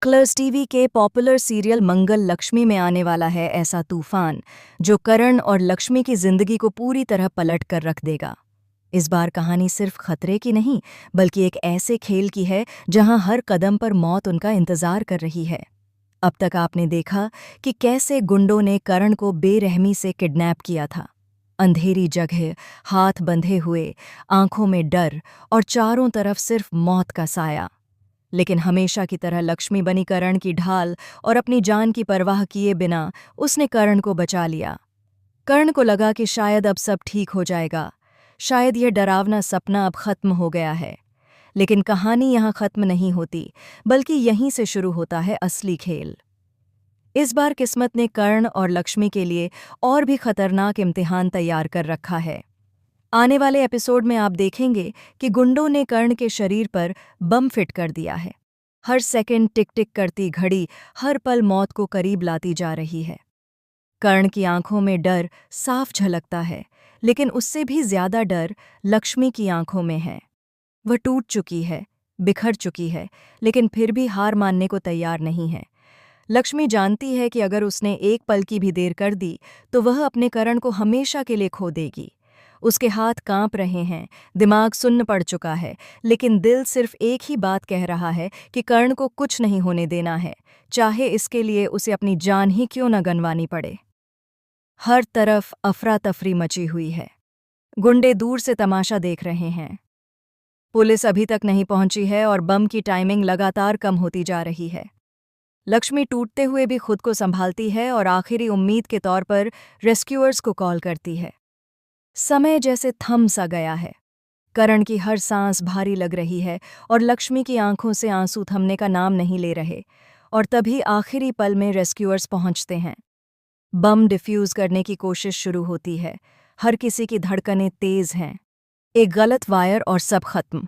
Colors TV के popular serial मंगल लक्ष्मी में आने वाला है ऐसा तूफान जो करण और लक्ष्मी की जिंदगी को पूरी तरह पलट कर रख देगा। इस बार कहानी सिर्फ खतरे की नहीं बल्कि एक ऐसे खेल की है जहां हर कदम पर मौत उनका इंतजार कर रही है। अब तक आपने देखा कि कैसे गुंडों ने करण को बेरहमी से किडनैप किया था। अंधेरी जगह, हाथ बंधे हुए, आंखों में डर और चारों तरफ सिर्फ मौत का साया। लेकिन हमेशा की तरह लक्ष्मी बनी करण की ढाल और अपनी जान की परवाह किए बिना उसने करण को बचा लिया। करण को लगा कि शायद अब सब ठीक हो जाएगा, शायद यह डरावना सपना अब खत्म हो गया है। लेकिन कहानी यहाँ खत्म नहीं होती, बल्कि यहीं से शुरू होता है असली खेल। इस बार किस्मत ने कर्ण और लक्ष्मी के लिए और भी खतरनाक इम्तिहान तैयार कर रखा है। आने वाले एपिसोड में आप देखेंगे कि गुंडों ने कर्ण के शरीर पर बम फिट कर दिया है। हर सेकंड टिक टिक करती घड़ी हर पल मौत को करीब लाती जा रही है। कर्ण की आंखों में डर साफ झलकता है, लेकिन उससे भी ज्यादा डर लक्ष्मी की आंखों में है। वह टूट चुकी है, बिखर चुकी है, लेकिन फिर भी हार मानने को तैयार नहीं है। लक्ष्मी जानती है कि अगर उसने एक पल की भी देर कर दी तो वह अपने कर्ण को हमेशा के लिए खो देगी। उसके हाथ कांप रहे हैं, दिमाग सुन्न पड़ चुका है, लेकिन दिल सिर्फ एक ही बात कह रहा है कि कर्ण को कुछ नहीं होने देना है, चाहे इसके लिए उसे अपनी जान ही क्यों न गंवानी पड़े। हर तरफ अफरा तफरी मची हुई है। गुंडे दूर से तमाशा देख रहे हैं। पुलिस अभी तक नहीं पहुंची है और बम की टाइमिंग लगातार कम होती जा रही है। लक्ष्मी टूटते हुए भी खुद को संभालती है और आखिरी उम्मीद के तौर पर रेस्क्यूअर्स को कॉल करती है। समय जैसे थम सा गया है। करण की हर सांस भारी लग रही है और लक्ष्मी की आंखों से आंसू थमने का नाम नहीं ले रहे। और तभी आखिरी पल में रेस्क्यूअर्स पहुंचते हैं। बम डिफ्यूज करने की कोशिश शुरू होती है। हर किसी की धड़कनें तेज हैं। एक गलत वायर और सब खत्म।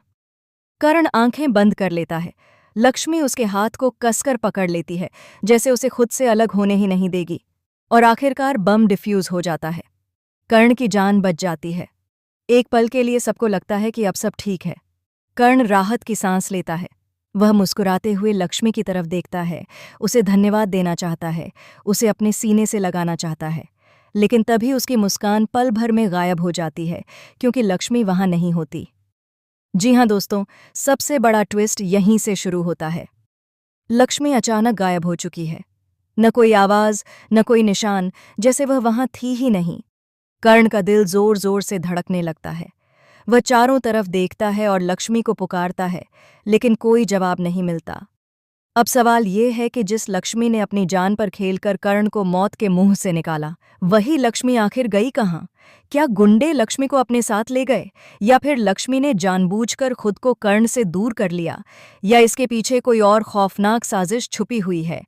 करण आंखें बंद कर लेता है। लक्ष्मी उसके हाथ को कसकर पकड़ लेती है, जैसे उसे खुद से अलग होने ही नहीं देगी। और आखिरकार बम डिफ्यूज हो जाता है। कर्ण की जान बच जाती है। एक पल के लिए सबको लगता है कि अब सब ठीक है। कर्ण राहत की सांस लेता है। वह मुस्कुराते हुए लक्ष्मी की तरफ देखता है, उसे धन्यवाद देना चाहता है, उसे अपने सीने से लगाना चाहता है। लेकिन तभी उसकी मुस्कान पल भर में गायब हो जाती है, क्योंकि लक्ष्मी वहां नहीं होती। जी हाँ दोस्तों, सबसे बड़ा ट्विस्ट यहीं से शुरू होता है। लक्ष्मी अचानक गायब हो चुकी है। न कोई आवाज, न कोई निशान, जैसे वह वहां थी ही नहीं। कर्ण का दिल जोर जोर से धड़कने लगता है। वह चारों तरफ देखता है और लक्ष्मी को पुकारता है, लेकिन कोई जवाब नहीं मिलता। अब सवाल ये है कि जिस लक्ष्मी ने अपनी जान पर खेलकर कर्ण को मौत के मुंह से निकाला, वही लक्ष्मी आखिर गई कहाँ? क्या गुंडे लक्ष्मी को अपने साथ ले गए, या फिर लक्ष्मी ने जानबूझकर खुद को कर्ण से दूर कर लिया, या इसके पीछे कोई और खौफनाक साजिश छुपी हुई है?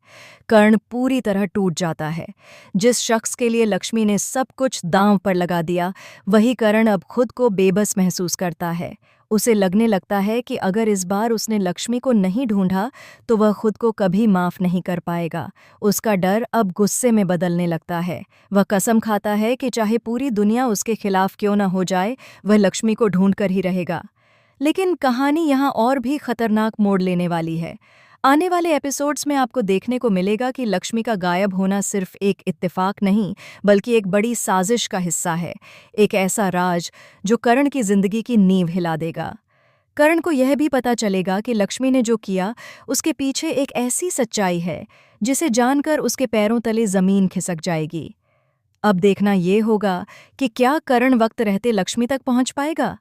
कर्ण पूरी तरह टूट जाता है। जिस शख्स के लिए लक्ष्मी ने सब कुछ दांव पर लगा दिया, वही कर्ण अब खुद को बेबस महसूस करता है। उसे लगने लगता है कि अगर इस बार उसने लक्ष्मी को नहीं ढूंढा तो वह खुद को कभी माफ नहीं कर पाएगा। उसका डर अब गुस्से में बदलने लगता है। वह कसम खाता है कि चाहे पूरी दुनिया उसके खिलाफ क्यों न हो जाए, वह लक्ष्मी को ढूंढ कर ही रहेगा। लेकिन कहानी यहाँ और भी खतरनाक मोड़ लेने वाली है। आने वाले एपिसोड्स में आपको देखने को मिलेगा कि लक्ष्मी का गायब होना सिर्फ एक इत्तेफाक नहीं, बल्कि एक बड़ी साजिश का हिस्सा है। एक ऐसा राज जो कर्ण की जिंदगी की नींव हिला देगा। कर्ण को यह भी पता चलेगा कि लक्ष्मी ने जो किया, उसके पीछे एक ऐसी सच्चाई है जिसे जानकर उसके पैरों तले जमीन खिसक जाएगी। अब देखना ये होगा कि क्या कर्ण वक्त रहते लक्ष्मी तक पहुंच पाएगा।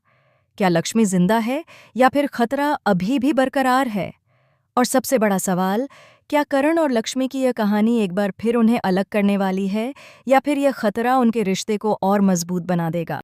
क्या लक्ष्मी जिंदा है या फिर खतरा अभी भी बरकरार है? और सबसे बड़ा सवाल, क्या कर्ण और लक्ष्मी की यह कहानी एक बार फिर उन्हें अलग करने वाली है, या फिर यह खतरा उनके रिश्ते को और मजबूत बना देगा?